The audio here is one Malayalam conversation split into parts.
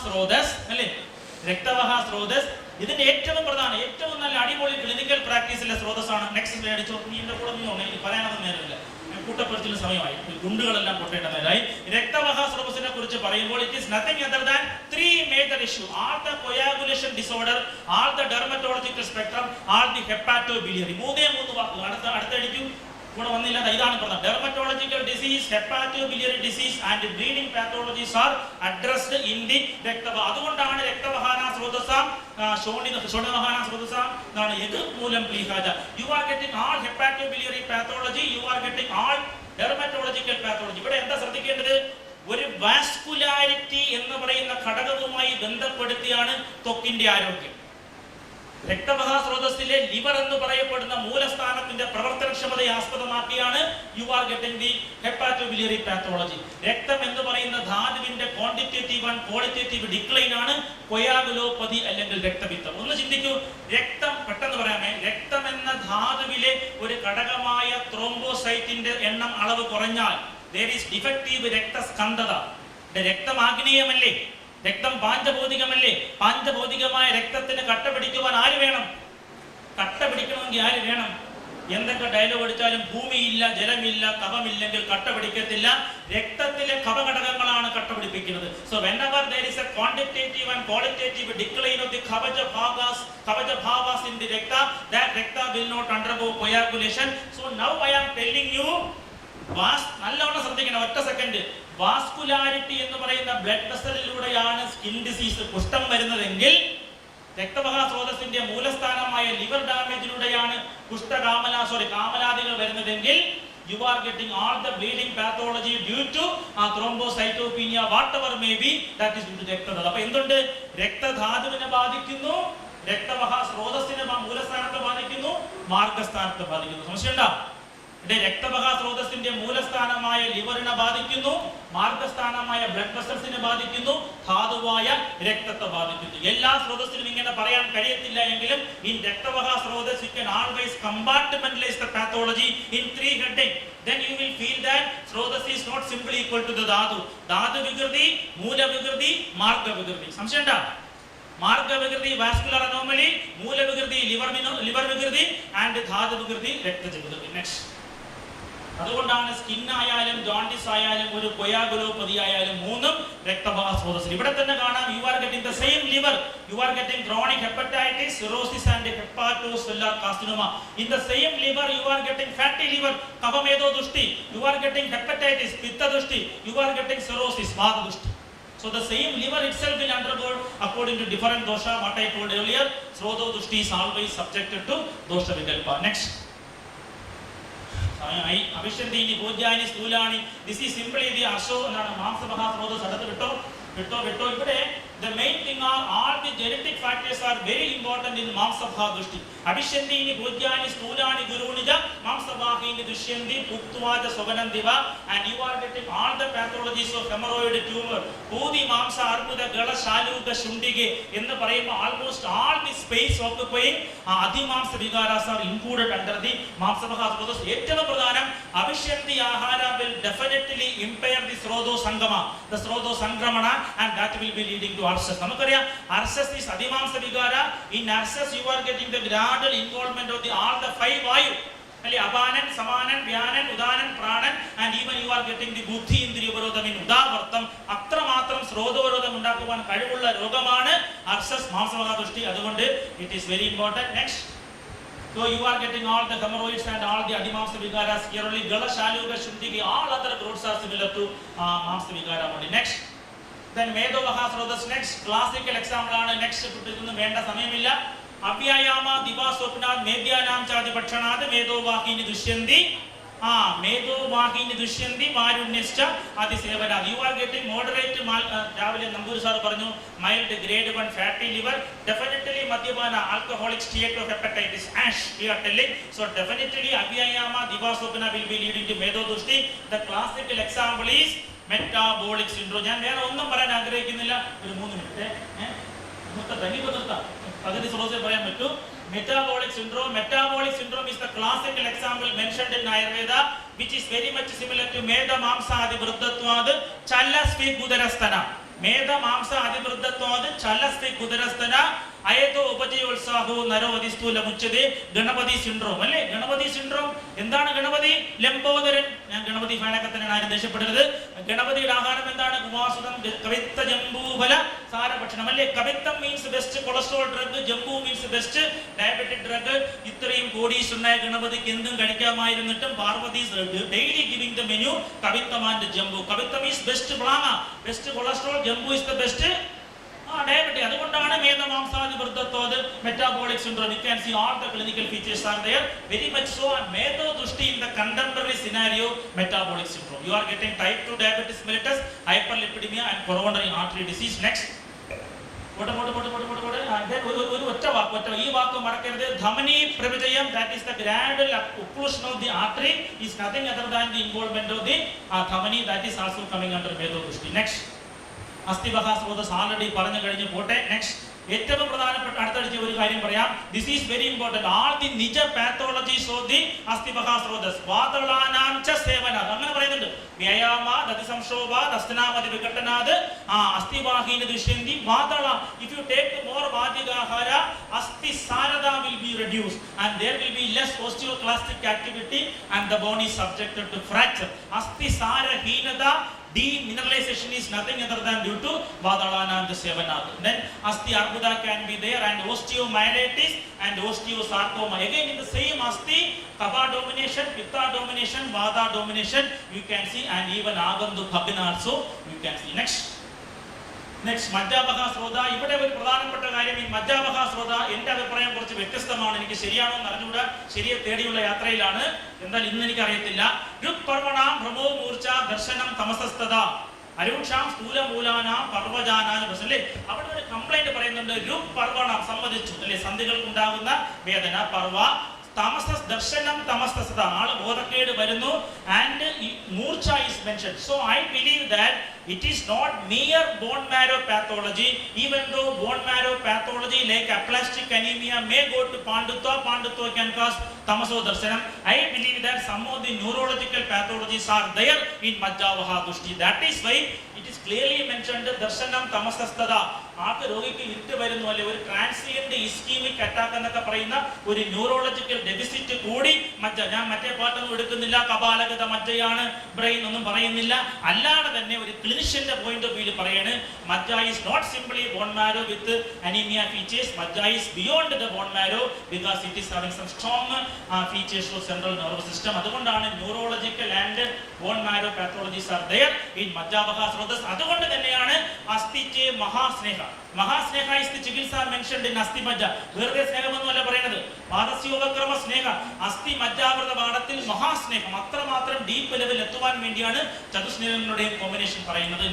സ്രോതസ് അല്ലേ, രക്തവാഹ സ്രോതസ്. ഇതിന്റെ ഏറ്റവും പ്രധാന ഏറ്റവും നല്ല അടിപൊളി ക്ലിനിക്കൽ പ്രാക്ടീസിലെ സ്രോതസ്സാണ്. നെക്സ്റ്റ് സ്ലൈഡ് അടിച്ചോ. നീ എന്റെ കൂടെ നീ എനിക്ക് പറയാനൊന്നും നേരമില്ല, കൂട്ടപ്പുറത്തിന് സമയമായി, ഗുണ്ടുകളെല്ലാം പൊട്ടേണ്ട നേരമായി. രക്തവാഹ സ്രോതസ്സിനെ കുറിച്ച് പറയുമ്പോൾ it is nothing other than 3 major issue. All the coagulation disorder, all the dermatological spectrum, all the hepatobiliary. 3 വാക്കുകൾ അടുത്തടിക്കും. കൂടെ വന്നില്ല. ഇതാണ് പ്രധാനം. Dermatological disease, hepatobiliary disease and bleeding pathologies are addressed in the രക്തവാഹ. അതുകൊണ്ടാണ് രക്തവാഹന സ്രോതസ്സാം ഷോഡവാഹന സ്രോതസ്സാം എന്നാണ് എഗ് മൂലം പ്ലീഹാജ. You are getting all hepatobiliary pathology, you are getting all dermatological pathology. ഇവിടെ എന്താ ശ്രദ്ധിക്കേണ്ടത്? ഒരു വാസ്കുലാരിറ്റി എന്ന് പറയുന്ന ഘടകവുമായി ബന്ധപ്പെടുത്തിയാണ് ത്വക്കിന്റെ ആരോഗ്യം. രക്തവാഹ സ്രോതസ്സിലെ ലിവർ എന്ന് പറയപ്പെടുന്ന മൂലസ്ഥാനത്തിന്റെ പ്രവർത്തനക്ഷമതയെ ആസ്പദമാക്കിയാണ് you are getting the hepatobiliary pathology. രക്തം എന്ന് പറയുന്ന ധാതുവിന്റെ ക്വാണ്ടിറ്റേറ്റീവ് ആൻഡ് ക്വാളിറ്റേറ്റീവ് ഡിക്ലൈൻ ആണ് കൊയാഗുലോപ്പതി അല്ലെങ്കിൽ രക്തപിത്തം. ഒന്ന് ചിന്തിക്കൂ, രക്തം പെട്ടെന്ന് പറയാമേ, രക്തം എന്ന ധാതുവിലെ ഒരു ഘടകമായ ത്രോംബോസൈറ്റിന്റെ എണ്ണം അളവ് കുറഞ്ഞാൽ there is defective രക്തസ്കന്ധത. രക്തം ആഗ്നേയമല്ലേ, രക്തം പാഞ്ചഭൗതികമല്ലേ. പാഞ്ചഭൗതികമായ രക്തത്തിന് കട്ട പിടിക്കുവാൻ ആര് വേണം? കട്ട പിടിക്കണമെങ്കിൽ ആര് വേണം? എന്തൊക്കെ ഡയലോഗ് അടിച്ചാലും ഭൂമിയില്ല, ജലമില്ല, കഫമില്ലെങ്കിൽ കട്ട പിടിക്കത്തില്ല. രക്തത്തിലെ കഫഘടകങ്ങളാണ് കട്ട പിടിപ്പിക്കുന്നത്. So whenever there is a quantitative and qualitative decline of the kavaja bhavas in the recta, that recta will not undergo coagulation. So now I am telling you, നല്ലവണ്ണം ശ്രദ്ധിക്കണം. ഒറ്റ സെക്കൻഡ്. വാസ്കുലാരിറ്റി എന്ന് പറയുന്ന ബ്ലഡ് വെസലിലൂടെയാണ് സ്കിൻ ഡിസീസ്, കുഷ്ഠം വരുന്നതെങ്കിൽ രക്തവാഹ സ്രോതസ്സിന്റെ മൂലസ്ഥാനമായ ലിവർ ഡാമേജിലൂടെയാണ് കാമലാദികൾ വരുന്നതെങ്കിൽ you are getting all the bleeding pathology due to thrombocytopenia, whatever may be, that is due to രക്തധാതു. അപ്പൊ എന്തുണ്ട്? രക്തധാതുവിനെ ബാധിക്കുന്നു, രക്തവാഹ സ്രോതസ്സിനെ മൂലസ്ഥാനത്തെ ബാധിക്കുന്നു, മാർഗസ്ഥാനത്തെ ബാധിക്കുന്നു. സംശയമുണ്ടോ? രക്തവാഹ സ്രോതസ്സിന്റെ മൂലസ്ഥാനമായ ലിവറിനെ ബാധിക്കുന്നു, മാർഗസ്ഥാനമായ ബ്ലഡ് വെസൽസിനെ ബാധിക്കുന്നു, ധാതുവായ രക്തത്തെ ബാധിക്കുന്നു. എല്ലാ സ്രോതസ്സിലും ഇങ്ങനെ പറയാൻ കഴിയത്തില്ല എങ്കിലും in രക്തവാഹ സ്രോതസ് you can always compartmentalize the pathology in 3 heading. Then you will feel that സ്രോതസ് is not simply equal to the ധാതു. ധാതു വികൃതി, മൂലവികൃതി, മാർഗവികൃതി. സംശയമുണ്ടോ? മാർഗവികൃതി വാസ്കുലർ അനോമലി, മൂലവികൃതി ലിവർ വികൃതി ആൻഡ് ധാതു വികൃതി രക്തജ വികൃതി. നെക്സ്റ്റ്. അതുകൊണ്ടാണ് സ്കിൻ ആയാലും ജോണ്ടിസ് ആയാലും ഒരു കൊയാഗുലോപ്പതി ആയാലും മൂന്നും രക്തവാഹ സ്രോതസ്സിൽ. ഇവിടെ തന്നെ കാണാം, you are getting the same liver, you are getting chronic hepatitis, cirrhosis and hepatocellular carcinoma. In the same liver you are getting fatty liver, കഫമേധോ ദുഷ്ടി, യു ആർ ഗെറ്റിംഗ് ഹെപ്പറ്റൈറ്റിസ്, പിത്ത ദുഷ്ടി, യു ആർ ഗെറ്റിംഗ് സിറോസിസ്, വാത ദുഷ്ടി. So the same liver itself will undergo according to different dosha. What I told earlier, Srodho Dushti is always subjected to dosha vikalpa. Next. Abhishandini, Bhojyani, Stulani. This is simply the Asho and Mamsavaha Srodho Sadatu Vitto. The main thing are all the genetic factors are very important in Mamsavaha Dushti. Abhishandini, Bhojyani, Stulani, Gurunija, Mamsavahini, Dushyandi, Puktuvaja, Soganandiva, and you are getting all the pathologies of hemorrhoid tumor, Pudi, Mamsa, Arbuda, Gala, Shaluga, Shundige, in the Parima, almost all the space occupying Adhimamsa Vigaras are included under the Mamsavaha Srodhos. Etana Pradhanam, Abhishyandi Ahara will definitely impair the Srodho Sangama, the Srodho Sangramana, and that will be leading to arses. Namakariya, arses is Adhimamsa Vigara. In arses you are getting the gradual involvement of all the 5 vayu. Abanan, Samanan, Vyanan, Udanan, Pranan, and even you are getting the Buddhi Indriya Varodham in Udavartam, Atra Matram, Srodha Varodham Undakuvan, Kadivulla, Rogamana, arses, Mamsavaha Dushti, Adavunde. It is very important. Next. So you are getting all the hemorrhoids and all the Adhimamsa Vigaras, here only Gala, Shaluga, Shundigi, all other growths are similar to Mamsa Vigara only. Next. Then Medhovaha Srodhas. Next. Classical example ആണ്. Next കുട്ടികൾക്ക് വേണ്ട സമയമില്ല. Abhyayama, Diva Swapna, Medhyanam Chadi Pakshanad, Medhovahini Dushyandi. Medhovahini Dushyandi, Marunyascha, Adisevana. You are getting moderate Javali Nambur sir Parnu, mild grade 1 fatty liver, definitely Madhyamana, alcoholic state of hepatitis, ash, we are telling. So definitely Abhyayama, Diva Swapna will be leading to Medhodushti. The classical example is metabolic syndrome. ഞാൻ വേറെ ഒന്നും പറയാൻ ആഗ്രഹിക്കുന്നില്ല. ഒരു 3 മിനിറ്റ് പകുതി സ്രോതസ്സേ പറയാൻ പറ്റൂ. Metabolic syndrome is the classical example mentioned in Ayurveda, which is very much similar to Medha Mamsa Adi Vruddhatvad Chala Svi Gudarastana. മേധ മാംസ അതിവൃദ്ധത്വാത് ചലസ്തി കുദരസ്തന അയതോ ഉപജയോത്സാഹോ നരോധി സ്ഥൂല മുച്ചതേ ഗണപതി സിൻഡ്രോം അല്ലേ? ഗണപതി സിൻഡ്രോം എന്താണ്? ഗണപതി ലംബോദരൻ. ഞാൻ ഗണപതി ഫാനൊക്കെ തന്നെയാണ്, ആരും ദേഷ്യപ്പെടരുത്. ഗണപതിയുടെ ആഹാരം എന്താണ്? കുമാസുതം കവിത്ത ജംബൂഫല സാരഭക്ഷണം അല്ലേ? കവിത്തം മീൻസ് ബെസ്റ്റ് കൊളസ്ട്രോൾ ഡ്രഗ്, ജംബു മീൻസ് ബെസ്റ്റ് ഡയബറ്റിക് ഡ്രഗ്. ഇത്രയും കോടീശ്വരനായ ഗണപതിക്ക് എന്തും കഴിക്കാമായിരുന്നിട്ടും Parvathi daily giving the menu കവിത്തം ആൻഡ് ജംബു. കവിത്തം ഈസ് ബെസ്റ്റ് പ്ലാങ്ങ, ബെസ്റ്റ് കൊളസ്ട്രോൾ, ജംബു ഇസ് ദ ബെസ്റ്റ് diabetes. അതുകൊണ്ടാണ് മേധമാംസാതിവൃദ്ധത്വാത് metabolic syndrome. You can see all the clinical features are there. Very much so. And മേധോദൃഷ്ടി in the contemporary scenario metabolic syndrome. You are getting type 2 diabetes mellitus, hyperlipidemia and coronary artery disease. Next. ഒരു ഒറ്റ വാക്ക്, ഈ വാക്ക് മറക്കരുത്. ധമനി പ്രവിജയം, that is the gradual occlusion of the artery is nothing other than the involvement of the ധമനി. That is also coming under മേധോദൃഷ്ടി. Next. അസ്ഥിവഹ സ്രോതസ് ആൾറെഡി പറഞ്ഞു കഴിഞ്ഞു, പോട്ടെ. നെക്സ്റ്റ്. ഏറ്റവും പ്രധാനപ്പെട്ട അടുത്തടിച്ച് ഒരു കാര്യം പറയാം. This is very important. All the നിജ പാത്തോളജീസ് ഓഫ് ദി അസ്ഥിവഹ സ്രോതസ് വാതളാനാം ച സേവന അങ്ങനെ പറയുന്നുണ്ട്. വ്യായാമ ദതി സംക്ഷോഭ ദസ്തനാമതി വിഘട്ടനാത് അസ്ഥിവാഹീന ദൃശ്യന്തി വാതള. ഇഫ് യു ടേക്ക് മോർ വാതികാഹാര അസ്ഥി സാരത will be reduced and there will be less osteoclastic activity and the bone is subjected to fracture. അസ്ഥി സാരഹീനത demineralization is nothing other than due to Vadalananda Sevanatha. Then Asti Arbuda can be there and osteomyelitis and osteosarcoma. Again in the same Asti, Kapha domination, Pitta domination, Vada domination you can see, and even Agandu Bhagana also you can see. Next മജ്ജാവഹ സ്രോത. ഇവിടെ ഒരു പ്രധാനപ്പെട്ട കാര്യം, ഈ മജ്ജാവഹ സ്രോത എന്റെ അഭിപ്രായം കുറച്ച് വ്യത്യസ്തമാണ്. എനിക്ക് ശരിയാണോ എന്ന് അറിഞ്ഞുകൂടാ, ശരിയെ തേടിയുള്ള യാത്രയിലാണ്. എന്നാൽ ഇന്ന് എനിക്ക് അറിയത്തില്ല. ഋക്പർവണാം ഭ്രമോ മൂർച്ച ദർശനം തമസസ്തത അരൂക്ഷാം സ്ഥൂലമൂലാനാം പർവജാനാം അല്ലേ? അവിടെ ഒരു കംപ്ലൈന്റ് പറയുന്നുണ്ട്. ഋക്പർവണം സമ്മതിച്ചു അല്ലെ? സന്ധികൾക്കുണ്ടാകുന്ന വേദന. പർവ താമസ ദർശനം തമസ്തസത ആള് ബോധക്കേട് വരുന്നു. ആൻഡ് മൂർച്ച is mentioned. So I believe that it is not mere bone marrow pathology, even though bone marrow pathology like aplastic anemia may go to pandutva can cause tamaso darshanam. I believe that some of the neurological pathologies are there in majjavaha dushti. That is why it is clearly mentioned darshanam tamasastada. ആൾക്ക് രോഗിക്ക് ഇരുട്ട് വരുന്നു അല്ലെ, ഒരു ട്രാൻസിയന്റ് ഇസ്കീമിക് അറ്റാക്ക് എന്നൊക്കെ പറയുന്ന ഒരു ന്യൂറോളജിക്കൽ ഡെഫിസിറ്റ് കൂടി മജ്ജ. ഞാൻ മറ്റേ പാട്ടൊന്നും എടുക്കുന്നില്ല, കപാലഗത മജ്ജയാണ് ബ്രെയിൻ ഒന്നും പറയുന്നില്ല. അല്ലാതെ തന്നെ ഒരു ക്ലിനിഷ്യന്റെ പോയിന്റ് ഓഫ് വ്യൂ പറയാണ് മജ്ജ is not simply bone marrow with anaemia features. മജ്ജ is beyond the bone marrow because it is having some strong features of central nervous system. അതുകൊണ്ടാണ് neurological and bone marrow pathologies are there in മജ്ജാവഹ സ്രോതസ്. അതുകൊണ്ട് തന്നെയാണ് അസ്ഥിക്ക് മഹാസ്നേഹ. മഹാസ്നേഹ is the ചികിത്സ mentioned in അസ്ഥി മജ്ജ. വെറുതെ സ്നേഹമൊന്നുമല്ല പറയുന്നത്, പാദസ്യോപക്രമ സ്നേഹ. അസ്ഥി മജ്ജാവൃത പാഠത്തിൽ മഹാസ്നേഹം അത്രമാത്രം ഡീപ്പ് ലെവൽ എത്തുവാൻ വേണ്ടിയാണ് ചതുസ്നേഹങ്ങളുടെയും കോമ്പിനേഷൻ പറയുന്നത്.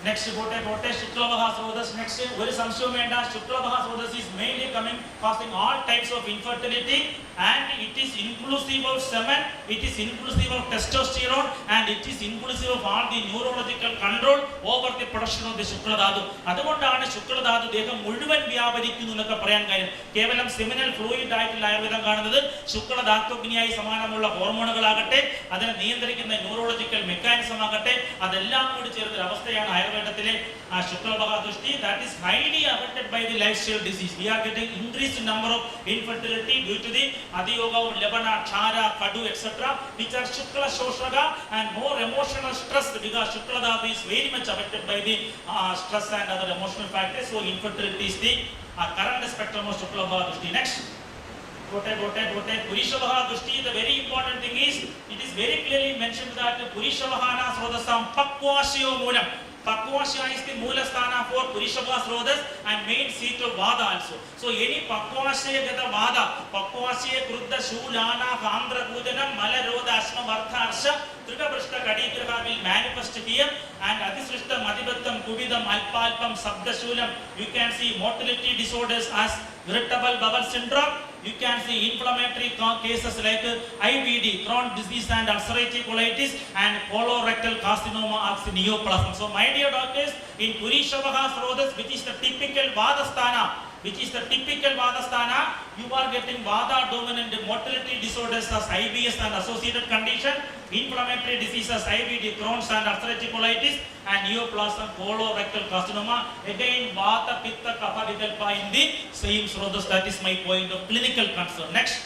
നെക്സ്റ്റ് പോട്ടെ ശുക്ലവഹ സ്രോതസ്. നെക്സ്റ്റ് ഒരു സംശയവും വേണ്ട, ശുക്ലവഹ സ്രോതസ് is mainly coming causing all types of infertility and it is inclusive of semen, it is inclusive of testosterone and it is inclusive of all the neurological control over the production of the ശുക്ലധാതു. അതുകൊണ്ടാണ് ശുക്ലധാതു ദേഹം മുഴുവൻ വ്യാപരിക്കുന്നു എന്നൊക്കെ പറയാൻ കാര്യം. കേവലം സെമിനൽ ഫ്ലൂയിഡ് ആയിട്ടുള്ള ആയുർവേദം കാണുന്നത് ശുക്ലധാത്വഗ്നിയായി സമാനമുള്ള ഹോർമോണുകളാകട്ടെ, അതിനെ നിയന്ത്രിക്കുന്ന ന്യൂറോളജിക്കൽ മെക്കാനിസം ആകട്ടെ, അതെല്ലാം കൂടി ചേർന്ന അവസ്ഥയാണ് ആയുർവേദത്തിലെ ശുക്ലവഹ ദൃഷ്ടി. That is highly affected by the lifestyle disease. We are getting increased number of infertility due to the adiyoga, lebana, chara, kadu, etc. which are shukla shoshraga and more emotional stress because shukla dhatu is very much affected by the stress and other emotional factors. So infertility is the current spectrum of shuklavah dೃಷ್ಟಿ. Next. Purishavah dೃಷ್ಟಿ. The very important thing is it is very clearly mentioned that Purishavahana srodasam pakvasyo moolam. Pakvasya is the moolasthana for Purishavah srodas and main seat of Vada also. So any Pakvasya gata Vada, Pakvasya kruddha shulana kandra kudanam malaroda asma vartharsha Trikabrishta Kadigraha will manifest here and Adhisrishta Madhibattam Kubidam Alpalpam Sabdashulam. You can see motility disorders as irritable bowel syndrome. You can see inflammatory cases like IBD, Crohn's disease and ulcerative colitis and colorectal carcinoma of neoplasm. So my dear doctors, in Purishavah srodas, which is the typical Vadasthana, which is the typical Vadasthana, you are getting Vada dominant motility disorders as IBS and associated condition, inflammatory diseases IBD, Crohn's and ulcerative colitis, and neoplasm colorectal carcinoma. Again, Vata, Pitta, Kapha, Vikalpa in the same Srodhas. That is my point of clinical concern. Next.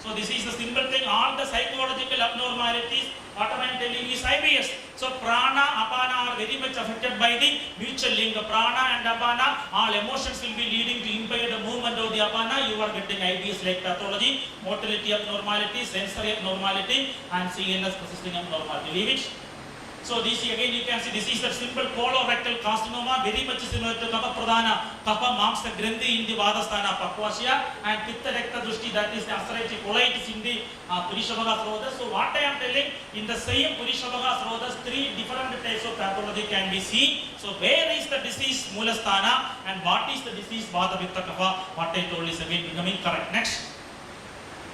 So this is the simple thing. All the psychological abnormalities, what I am telling is IBS. So prana, apana are very much affected by the mutual link. Prana and apana, all emotions will be leading to impaired movement of the apana. You are getting IBS like pathology, motility abnormality, sensory abnormality, and CNS persisting abnormality. Leave it. So this again you can see this is the simple colorectal carcinoma, very much similar to Kapha Pradhana, Kapha Mamsa Grandhi in the Vadasthana Pakvasya, and Pitta Rekta Drushti, that is the ulcerative colitis in the Purishabhaga Srodhas. So what I am telling, in the same Purishabhaga Srodhas, 3 different types of pathology can be seen. So where is the disease Moolasthana and what is the disease Vata Pitta Kapha? What I told is again becoming correct. Next.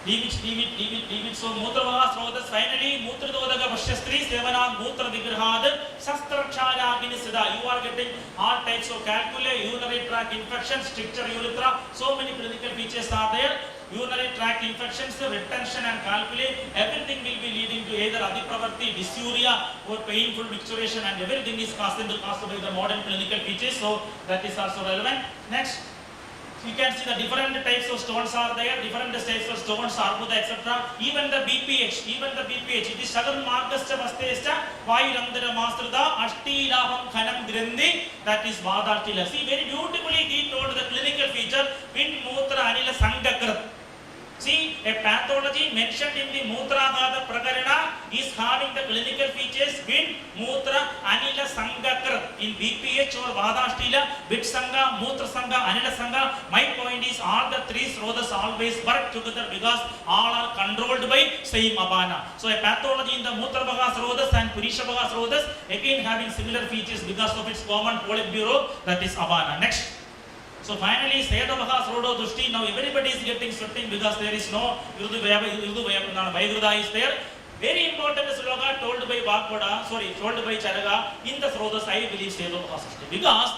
Leave it. So Mutravaha Srodhas, finally Mutradodaga Vashyastri Sevana Mutra Vigrahad Sastrakshala Vinisida. You are getting all types of calculi, urinary tract infections, stricture urethra, so many clinical features are there. Urinary tract infections, retention and calculi, everything will be leading to either adipravarti, dysuria or painful micturition, and everything is caused by the modern clinical features. So that is also relevant. Next. You can see the different types of stones are there, different types of stones, arbuda, etc. Even the BPH, it is Sagan Margascha Vastescha, Vairandara Mastrada, Ashtilaham Khanam Grindi, that is Vadartila. See, very beautifully he told the clinical feature, Vind Mutra Anila Sangakrat. See, a pathology mentioned in the Mutragada Prakarana is having the clinical features Vind, Mutra, Anila Sangakrat. In BPH or Vadashtila, Vit Sangha, Mutra Sangha, Anila Sangha. My point is all the 3 Srodhas always work together because all are controlled by same Apana. So a pathology in the Mutrabhaga Srodhas and Purishabhaga Srodhas again having similar features because of its common Politburo, that is Apana. Next. So finally, Sedavaha Srodo Dushti, now everybody is getting sweating because there is no Urdu Vayagruda is there. Very important sloga told by Charaga in the Srodhas, I believe Sedavaha Srodo. Because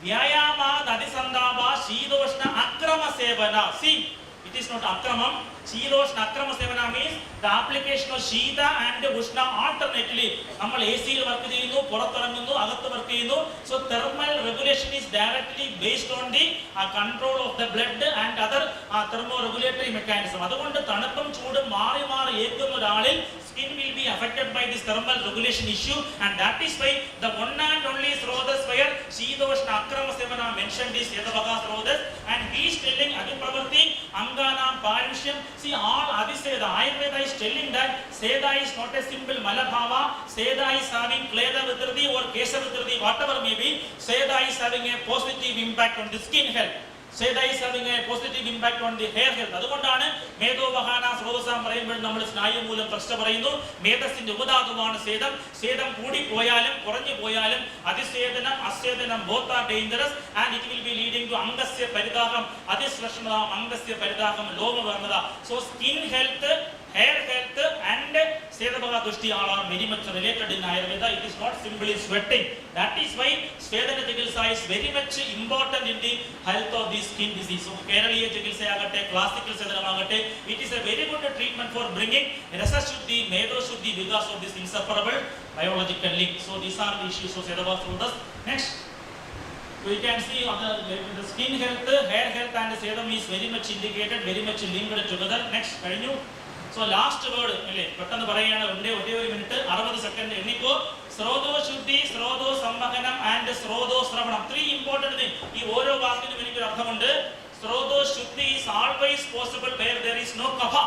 Vyayama Dadisandava Shidoshna Akrama Sevana. See, it is not Akramam. Shidoshna Akrama Sevana means the application of Shita and Ushna alternately. Namal AC work cheyunu, Poratharangunnu, Agatha work cheyunu. So thermal regulation is directly based on the control of the blood and other thermoregulatory mechanism. Adukondu thanappam choodu maari ekkunna oralil skin will be affected by this thermal regulation issue, and that is why the one and only Srodhas where Shidoshna Akrama Sevana mentioned is Sedavaha Srodhas, and he is telling Adipravarti, Angana, Paryushyam. See, all Adiseda, Ayurveda is telling that Seda is not a simple Malabhava, Seda is having Kleda Vitradi or Kesa Vitradi, whatever may be, Seda is having a positive impact on the skin health. Seda is having a positive impact on the hair health. അതുകൊണ്ടാണ് മേധോവഹാന സ്രോതസ്സാം പറയുമ്പോൾ നമ്മൾ സ്നായുമൂലം പ്രശ്നം പറയുന്നു. മേധസ്സിന്റെ ഉപധാതുവാണ് സേദം. സേദം കൂടിപ്പോയാലും കുറഞ്ഞു പോയാലും അതിസേദനം അസേദനം both are dangerous and it will be leading to അംഗസ്യ പരിദാഹം, അതിശ്ലഷ്ണത, അംഗസ്യ പരിദാഹം, ലോമവർണ്ണത. So skin health, hair health and Sedavaha Dushti are very much related in Ayurveda. It is not simply sweating. That is why Svedana Chikitsa is very much important in the health of the skin disease. So Keraliya Chikitsa agate, classical Sedanam agate, it is a very good treatment for bringing Rasa Shuddhi, Medho Shuddhi because of this inseparable biological link. So these are the issues of Sedavaha Srodhas. Next. So you can see the skin health, hair health and Sedam is very much indicated, very much linked together. Next, continue. So last word, പെട്ടെന്ന് പറയാണ്, ഒരേ ഒരു മിനിറ്റ് 60 സെക്കൻഡ് എണ്ണിക്കോ. സ്രോതോ ശുദ്ധി, സ്രോതോ സംവഹനം ആൻഡ് സ്രോതോ ശ്രവണം. 3 important things. ഈ ഓരോ വാക്കിനും എനിക്കൊരു അർത്ഥമുണ്ട്. സ്രോതോ ശുദ്ധി is always possible where there is no kapha.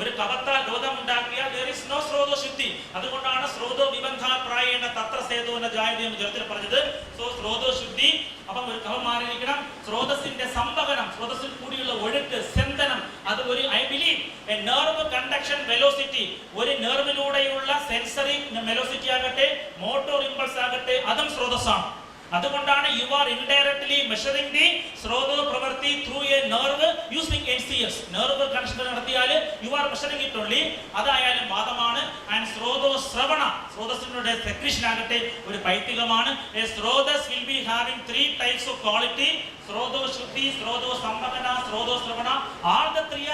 ഒരു കവത്താൽ രോധം ഉണ്ടാക്കിയാൽ there is no സ്രോതോ ശുദ്ധി. അതുകൊണ്ടാണ് സ്രോതോ വിബന്ധാ പ്രായേണ തത്ര സേതോ ന ജായതേ എന്ന് ചേർത്ത് പറഞ്ഞത്. സോ സ്രോതോ ശുദ്ധി, അപ്പം ഒരു കവം മാറിയിരിക്കണം. സ്രോതസ്സിന്റെ സംവഹനം, സ്രോതസ്സിൽ കൂടിയുള്ള ഒഴുക്ക്, സെന്തനം, അത് ഒരു I believe A nerve conduction velocity, ഒരു നെർവിലൂടെയുള്ള സെൻസറി വെലോസിറ്റി ആകട്ടെ, മോട്ടോർ ഇമ്പൾസ് ആകട്ടെ, അതും സ്രോതസ്സാണ്. അതുകൊണ്ടാണ് you are indirectly measuring the സ്രോതോ പ്രവൃത്തി through a nerve using NCS. nerve connection നടത്തിയാൽ you are measuring it only. അതായാലും വാദമാണ്. and സ്രോതോ ശ്രവണ, സ്രോതസ്സിന്റെ സെക്രീഷൻ ആകട്ടെ ഒരു പൈത്തികമാണ്. a സ്രോതസ് will be having 3 types of quality: സ്രോതോ ശുദ്ധി, സ്രോതോ സംവഹന, സ്രോതോ ശ്രവണ. all the three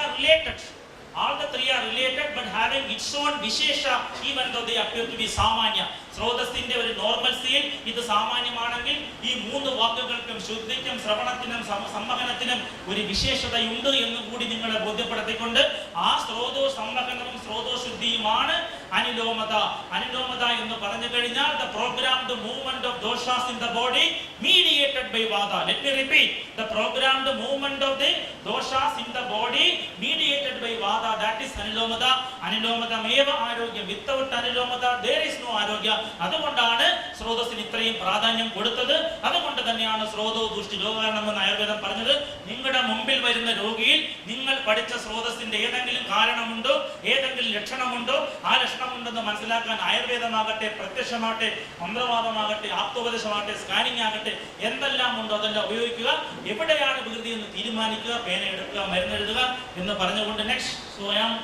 are related. But having its own vishesha, even though they appear to be samanya. സ്രോതസ്സിന്റെ ഒരു നോർമൽസിയിൽ ഇത് സാമാന്യമാണെങ്കിൽ ഈ മൂന്ന് വാക്കുകൾക്കും ശുദ്ധിക്കും ശ്രവണത്തിനും സംവഹനത്തിനും ഒരു വിശേഷതയുണ്ട് എന്ന് കൂടി നിങ്ങളെ ബോധ്യപ്പെടുത്തിക്കൊണ്ട് ആ സ്രോതോ സംവഹനവും സ്രോതോ ശുദ്ധിയുമാണ് അനിലോമത. അനിലോമത എന്ന് പറഞ്ഞു കഴിഞ്ഞാൽ the programmed movement of doshas in the body mediated by vata. Let me repeat, the programmed movement of the doshas in the body mediated by vata, that is anilomata. Anilomata meva arogyam. Without anilomata there is no arogya. അതുകൊണ്ടാണ് സ്രോതസ്സിന് ഇത്രയും പ്രാധാന്യം കൊടുത്തത്. അതുകൊണ്ട് തന്നെയാണ് സ്രോതോ ദുഷ്ടി രോഗകാരണമെന്ന് ആയുർവേദം പറഞ്ഞത്. നിങ്ങളുടെ മുമ്പിൽ വരുന്ന രോഗിയിൽ നിങ്ങൾ പഠിച്ച സ്രോതസ്സിന്റെ ഏതെങ്കിലും കാരണമുണ്ടോ, ഏതെങ്കിലും ലക്ഷണമുണ്ടോ, ആ ലക്ഷണമുണ്ടെന്ന് മനസ്സിലാക്കാൻ ആയുർവേദമാകട്ടെ, പ്രത്യക്ഷമാകട്ടെ, മന്ത്രവാദമാകട്ടെ, ആപ്തോപദേശമാകട്ടെ, സ്കാനിങ് ആകട്ടെ, എന്തെല്ലാം ഉണ്ടോ അതെല്ലാം ഉപയോഗിക്കുക. എവിടെയാണ് വികൃതി എന്ന് തീരുമാനിക്കുക, പേന എടുക്കുക, മരുന്നെഴുതുക എന്ന് പറഞ്ഞുകൊണ്ട് next. So I am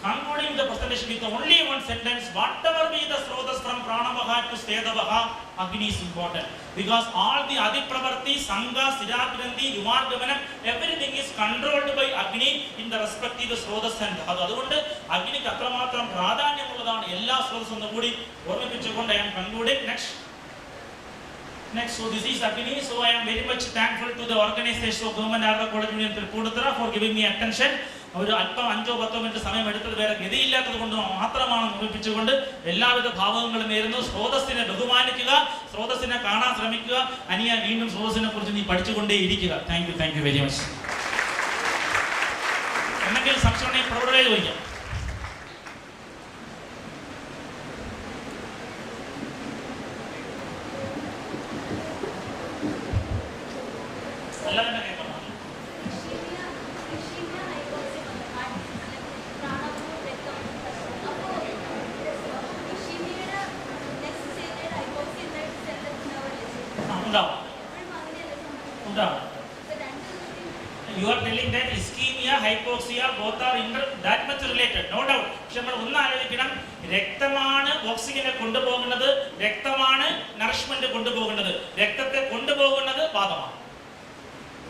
concluding the presentation with only one sentence: whatever be the srotas from pranavaha to stedavaha, Agni is important, because all the adipravarti, sangha, siddhagrandhi, yumargamanam, everything is controlled by Agni in the respective srotas. And അതുകൊണ്ട് അഗ്നിക്ക് അത്രമാത്രം പ്രാധാന്യമുള്ളതാണ് എല്ലാ സ്രോതസ്സും എന്ന് കൂടി ഓർമ്മിപ്പിച്ചുകൊണ്ട് I am concluding. Next, so this is Agni. So I am very much thankful to the organization of Government Ayurveda College Union Tripura for giving me attention. ഒരു അല്പം 5-10 മിനിറ്റ് സമയം എടുത്തത് വേറെ ഗതിയില്ലാത്തത് കൊണ്ട് മാത്രമാണെന്ന് ഓർമ്മിപ്പിച്ചുകൊണ്ട് എല്ലാവിധ ഭാവങ്ങളും നേരുന്നു. സ്രോതസ്സിനെ ബഹുമാനിക്കുക, സ്രോതസ്സിനെ കാണാൻ ശ്രമിക്കുക. അനിയ വീണ്ടും സ്രോതസ്സിനെ കുറിച്ച് നീ പഠിച്ചുകൊണ്ടേ ഇരിക്കുക. Thank you very much. എന്തെങ്കിലും സംശയം ഉണ്ടെങ്കിൽ പ്രവർത്തകരെ ചോദിക്കാം. You are telling that ischemia, hypoxia, both are that much related, no doubt. പക്ഷെ നമ്മൾ ഒന്ന് ആലോചിക്കണം, രക്തമാണ് ഓക്സിജനെ കൊണ്ടുപോകുന്നത്, രക്തമാണ് നറിഷ്മെന്റ് കൊണ്ടുപോകുന്നത്, രക്തത്തെ കൊണ്ടുപോകുന്നത് പാദമാണ്.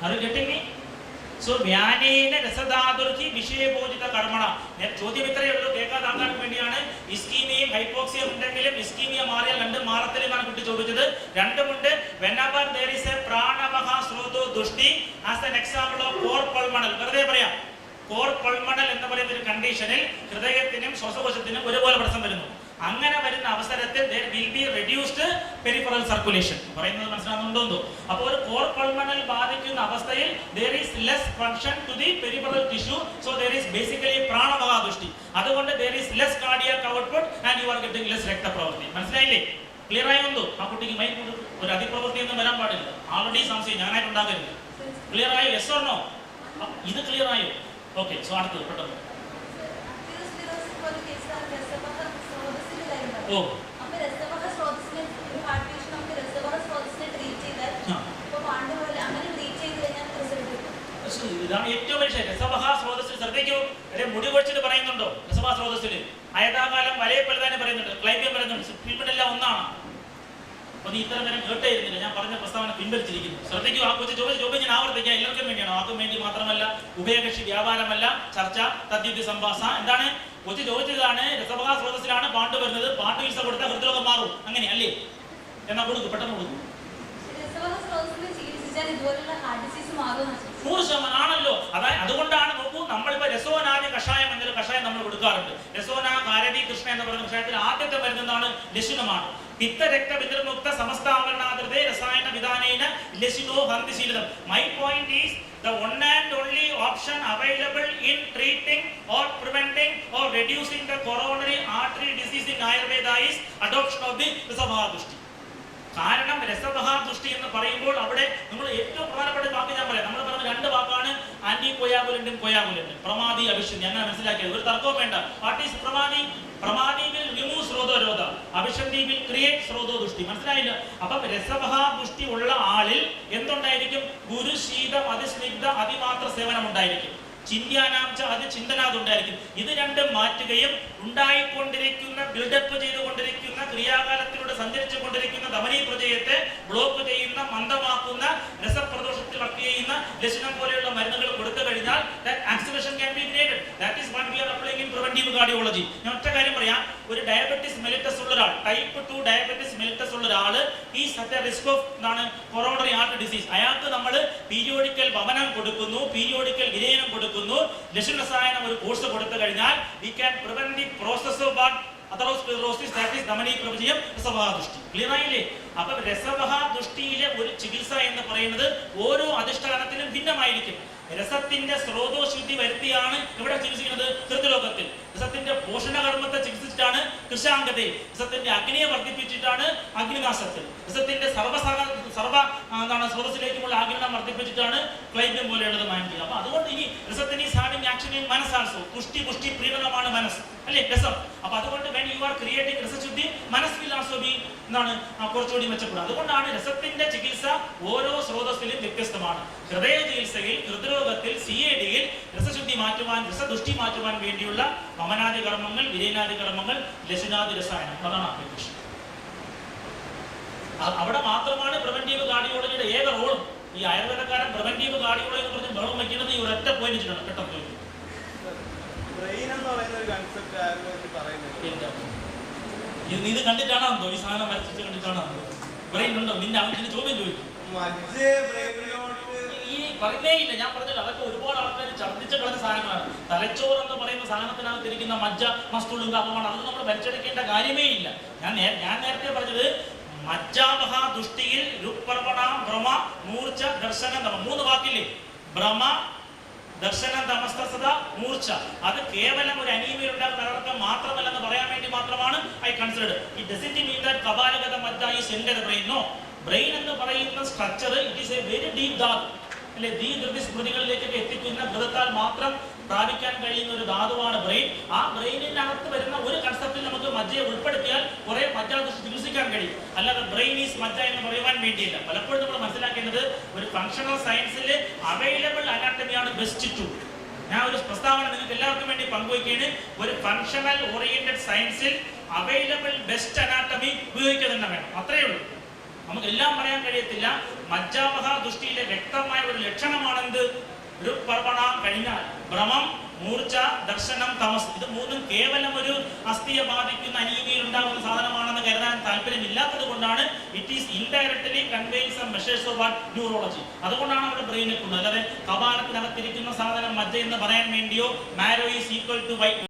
Are you getting me? So വ്യാനേന രസധാതുർഹി വിഷയബോധിത കർമ്മണ. ചോദ്യം ഇത്രയേ ഉള്ളൂ, കേൾക്കാതാക്കാൻ വേണ്ടിയാണ്. ഇസ്കീമിയയും ഹൈപ്പോക്സിയും ഉണ്ടെങ്കിലും ഇസ്കീമിയ മാറിയാൽ രണ്ടും മാറത്തിലുമാണ് കുട്ടി ചോദിച്ചത്. രണ്ടുമുണ്ട്. whenever there is a pranavaha sroto dushti as an example of core pulmonal, വെറുതെ പറയാം, കോർ പൾമണൽ എന്ന് പറയുന്ന ഒരു കണ്ടീഷനിൽ ഹൃദയത്തിനും ശ്വാസകോശത്തിനും ഒരുപോലെ പ്രശ്നം വരുന്നു. അങ്ങനെ വരുന്ന അവസരത്തിൽ there will be reduced peripheral circulation. പറയുന്നത് മനസ്സിലാകുന്നുണ്ടോ? അപ്പോൾ ഒരു കോർ പൾമണൽ ബാധിക്കുന്ന അവസ്ഥയിൽ there is less function to the peripheral tissue, so there is basically pranavaha dushti. അതുകൊണ്ട് there is less cardiac output and you are getting less രക്തപ്രവൃത്തി. മനസ്സിലായില്ലേ? ക്ലിയർ ആയോ? ആ കുട്ടിക്ക് മൈക്ക് ഒരു അതിപ്രവൃത്തി ഒന്നും വരാൻ പാടില്ല. ആൾറെഡി സംശയം ഞാനായിട്ടുണ്ടാകരുത്. ക്ലിയർ ആയോ? Yes or no? ഇത് ക്ലിയർ ആയോ? ഓക്കെ. സോ അടുത്തത് പെട്ടെന്ന്. ഓ ഇതാണ് ഏറ്റവും വലിയ രസവഹ സ്രോതസ്സിൽ. ശ്രദ്ധിക്കൂ, മുടി കൊഴിച്ചിട്ട് പറയുന്നുണ്ടോ രസവഹ സ്രോതസ്സിൽ? അയതാകാലം വലയപ്പൽ തന്നെ പറയുന്നുണ്ട്, ക്ലൈമ്യം പറയുന്നുണ്ട്. ഫിൽമിനെല്ലാം ഒന്നാണ്. അപ്പൊ നീ ഇത്തരം നേരം കേട്ടായിരുന്നില്ല, ഞാൻ പറഞ്ഞ പ്രസ്താവന പിൻവലിച്ചിരിക്കുന്നു. ശ്രദ്ധിക്കൂ, ആ കൊച്ചു ചോദ്യം ഞാൻ ആവർത്തിക്കാം, എല്ലാവർക്കും വേണ്ടിയാണ്. ആർക്കും വേണ്ടി മാത്രമല്ല, ഉഭയകക്ഷി വ്യാപാരമല്ല, ചർച്ച തദ്വിധി സംഭാഷ. എന്താണ് കൊച്ചു ചോദിച്ചതാണ്? രസവഹ സ്രോതസ്സിലാണ് പാട്ട് വരുന്നത്, പാട്ട് ചികിത്സ കൊടുത്താൽ ഹൃദ്രോഗം മാറും, അങ്ങനെ അല്ലേ? എന്നാ കൊടുക്കും, പെട്ടെന്ന് കൊടുക്കും. 100% ആണല്ലോ. അതായത് അതുകൊണ്ടാണ് നോക്കൂ, നമ്മളിപ്പോ രസോനാദി കഷായം എന്നൊരു കഷായം നമ്മൾ കൊടുക്കാറുണ്ട്. രസോന കാരവി കൃഷ്ണ എന്ന് പറയുന്ന കഷായത്തിൽ ആദ്യത്തെ മരുന്നാണ് ലശുനമാണ്. പിത്ത രക്ത പിതൃമുക്ത സമസ്താവരണാതൃതേ രസായന വിധാനേന ലശുനോ ഹന്തിശീലിതം. My point is the one and only option available in treating or preventing or reducing the coronary artery disease in Ayurveda is adoption of the Rasavaha Dushti. കാരണം രസവഹ ദുഷ്ടി എന്ന് പറയുമ്പോൾ അവിടെ നമ്മൾ ഏറ്റവും പ്രധാനപ്പെട്ട വാക്ക് ഞാൻ പറയാം. നമ്മൾ പറഞ്ഞ രണ്ട് വാക്കാണ്, ആന്റി കൊയാഗുലന്റും കൊയാഗുലന്റും. പ്രമാദി അവിശുദ്ധി അങ്ങനെ മനസ്സിലാക്കിയത്, ഒരു തർക്കവും വേണ്ട. വാട്ട് ഈസ് പ്രമാദി? പ്രമാദി വിൽ റിമൂവ് സ്രോതരോധ. അഭിഷന്ധി വിൽ ക്രിയേറ്റ് സ്രോതോ ദുഷ്ടി. മനസ്സിലായില്ല? അപ്പം രസവഹ ദുഷ്ടി ഉള്ള ആളിൽ എന്തുണ്ടായിരിക്കും? ഗുരു ശീതം അതിസ്നിഗ്ധ അതിമാത്ര സേവനം ഉണ്ടായിരിക്കും. ചിന്താനാംശ അത് ചിന്തനാതുണ്ടായിരിക്കും. ഇത് രണ്ടും മാറ്റുകയും ഉണ്ടായിക്കൊണ്ടിരിക്കുന്ന ബിൽഡപ്പ് ചെയ്തുകൊണ്ടിരിക്കുന്ന ക്രിയാകാലത്തിലൂടെ സഞ്ചരിച്ചു കൊണ്ടിരിക്കുന്ന ധമനി പ്രജയത്തെ ബ്ലോക്ക് ചെയ്യുന്ന മന്ദമാക്കുന്ന രസപ്രദോഷത്തിൽ വർക്ക് ചെയ്യുന്ന ലക്ഷണം പോലെയുള്ള മരുന്നുകൾ കൊടുത്തു കഴിഞ്ഞാൽ acceleration can be grated. That is what we R applying in preventive cardiology. ഞാൻ ഒറ്റ കാര്യം പറയാം. ഒരു ഡയബറ്റിസ് മെലിറ്റസ് ഉള്ള ഒരാൾ, ടൈപ്പ് 2 ഡയബറ്റിസ് മെലിറ്റസ് ഉള്ള ഒരാള് is at A risk of coronary heart disease. അയാൾക്ക് നമ്മൾ പീരിയോഡിക്കൽ വമനം കൊടുക്കുന്നു, പീരിയോഡിക്കൽ വിരയനം കൊടുക്കുന്നു, ലക്ഷണസായനം ഒരു കോഴ്സ് കൊടുത്തു കഴിഞ്ഞാൽ we can prevent the process of what atherosclerosis, that is ധമനി പ്രപഞ്ചയം രസവഹ ദുഷ്ടി. ക്ലിയർ ആയില്ലേ? അപ്പൊ രസവഹ ദുഷ്ടിയിലെ ഒരു ചികിത്സ എന്ന് പറയുന്നത് ഓരോ അധിഷ്ഠാനത്തിനും ഭിന്നമായിരിക്കും. രസത്തിന്റെ സ്രോതോശുദ്ധി വരുത്തിയാണ് ഇവിടെ ചികിത്സിക്കുന്നത് ഹൃദ്രോഗത്തിൽ. രസത്തിന്റെ പോഷണകർമ്മത്തെ ചികിത്സിച്ചിട്ടാണ് കൃശാംഗത്തെ. രസത്തിന്റെ അഗ്നിയെ വർദ്ധിപ്പിച്ചിട്ടാണ് അഗ്നിനാശത്തിൽ. രസത്തിന്റെ സർവ സ്രോതസ്സിലേക്കുമുള്ള ആഗ്രഹം വർദ്ധിപ്പിച്ചിട്ടാണ് ക്ലൈബ്യം പോലെയുള്ളത് മാനിക്കുക. അപ്പൊ അതുകൊണ്ട് ഇനി രസത്തിന് ഈ ഹാവിംഗ് ആക്ഷൻ ഇൻ മനസ് ആൾസോ. തുഷ്ടി പുഷ്ടി പ്രീണനമാണ് മനസ്സ്, അല്ലേ രസം. അപ്പൊ അതുകൊണ്ട് when you are creating രസശുദ്ധി, മനസ് will also be കുറച്ചുകൂടി മെച്ചപ്പെടും. അതുകൊണ്ടാണ് രസത്തിന്റെ ചികിത്സ ഓരോ സ്രോതസ്സിലും വ്യത്യസ്തമാണ്. ഹൃദയ ചികിത്സയിൽ, ഹൃദ്രോഗത്തിൽ, CAD-യിൽ രസശുദ്ധി മാറ്റുവാൻ, രസദുഷ്ടി മാറ്റുവാൻ വേണ്ടിയുള്ള വമനാദി കർമ്മങ്ങൾ, വിരേനാദി കർമ്മങ്ങൾ, ലശുനാദി രസായനം, അതാണ് ആപ്ലിക്കേഷൻ. അവിടെ മാത്രമാണ് പ്രിവെന്റീവ് കാർഡിയോളജിയുടെ ഏക റോളും. ഈ ആയുർവേദക്കാരൻ പ്രിവെന്റീവ് കാർഡിയോളജി എന്ന് പറഞ്ഞ് ബഹളം വയ്ക്കുന്നത് ഈ ഒരൊറ്റ പോയിന്റ് വെച്ചിട്ടാണ്. പെട്ടെന്ന് ഇത് കണ്ടിട്ടാണോ ഈ സാധനം വരച്ചിട്ട് കണ്ടിട്ടാണോ? ബ്രെയിൻ ഉണ്ടോ? നിന്റെ അവന് ചോദ്യം ചോദിക്കും. ഈ പറഞ്ഞേ ഇല്ല. ഞാൻ പറഞ്ഞില്ല, അതൊക്കെ ഒരുപാട് ആൾക്കാർ ഛർദ്ദിച്ച് കളഞ്ഞ സാധനങ്ങളാണ്. തലച്ചോറ് എന്ന് പറയുന്ന സാധനത്തിനകത്ത് ഇരിക്കുന്ന മജ്ജ മസ്തുളും കഫമാണ്. അത് നമ്മൾ വലിച്ചെടുക്കേണ്ട കാര്യമേ ഇല്ല. ഞാൻ നേരത്തെ പറഞ്ഞത് മജ്ജാവഹ ദുഷ്ടിയിൽ രുക്പർവണ ഭ്രമ മൂർച്ച ദർശനം തമ. 3 വാക്കില്ലേ? ഭ്രമ, ദർശനം, തമസ്തസത, മൂർച്ച. അത് കേവലം ഒരു അനീമിയ ഉണ്ടാകുന്ന തകർക്കം മാത്രമല്ലെന്ന് പറയാൻ വേണ്ടി മാത്രമാണ് I considered. It doesn't mean that കപാലഗത മജ്ജ is end the brain. No. Brain എന്ന് പറയുന്ന structure it is a very deep ധാതു, അല്ലെ? ധൃതി സ്മൃതികളിലേക്കൊക്കെ എത്തിക്കുന്ന ഘൃതത്താൽ മാത്രം പ്രാപിക്കാൻ കഴിയുന്ന ഒരു ധാതുവാണ് ബ്രെയിൻ. ആ ബ്രെയിനിനകത്ത് വരുന്ന ഒരു കൺസെപ്റ്റിൽ നമുക്ക് മജ്ജയെ ഉൾപ്പെടുത്തിയാൽ കുറെ മജ്ജ ചികിത്സിക്കാൻ കഴിയും. അല്ലാതെ ബ്രെയിൻ ഈസ് മജ്ജ എന്ന് പറയുവാൻ വേണ്ടിയില്ല. പലപ്പോഴും നമ്മൾ മനസ്സിലാക്കേണ്ടത് ഒരു ഫങ്ഷണൽ സയൻസിൽ അവൈലബിൾ അനാട്ടമിയാണ് ബെസ്റ്റ് ടൂൾ. ഞാൻ ഒരു പ്രസ്താവന നിങ്ങൾക്ക് എല്ലാവർക്കും വേണ്ടി പങ്കുവയ്ക്കുകയാണ്. ഒരു ഫങ്ഷണൽ ഓറിയന്റഡ് സയൻസിൽ അവൈലബിൾ ബെസ്റ്റ് അനാട്ടമി ഉപയോഗിക്കുക തന്നെ വേണം. അത്രയേ ഉള്ളൂ. നമുക്ക് എല്ലാം പറയാൻ കഴിയത്തില്ല. മജ്ജാവഹ ദുഷ്ടിയിലെ വ്യക്തമായ ഒരു ലക്ഷണമാണെന്ത്? രുക്പർവണ കഴിഞ്ഞാൽ ഭ്രമം, മൂർച്ച, ദർശനം, തമസ്. ഇത് 3ഉം കേവലം ഒരു അസ്ഥിയെ ബാധിക്കുന്ന അനീമിയിൽ ഉണ്ടാകുന്ന സാധനമാണെന്ന് കരുതാൻ താല്പര്യമില്ലാത്തത് കൊണ്ടാണ് it is indirectly conveying some measures of what neurology. അതുകൊണ്ടാണ് അവിടെ ബ്രെയിനിൽ കൊണ്ടത്. അല്ലാതെ കപാലത്തിനകത്തിരിക്കുന്ന സാധനം മജ്ജ എന്ന് പറയാൻ വേണ്ടിയോ marrow is equal to white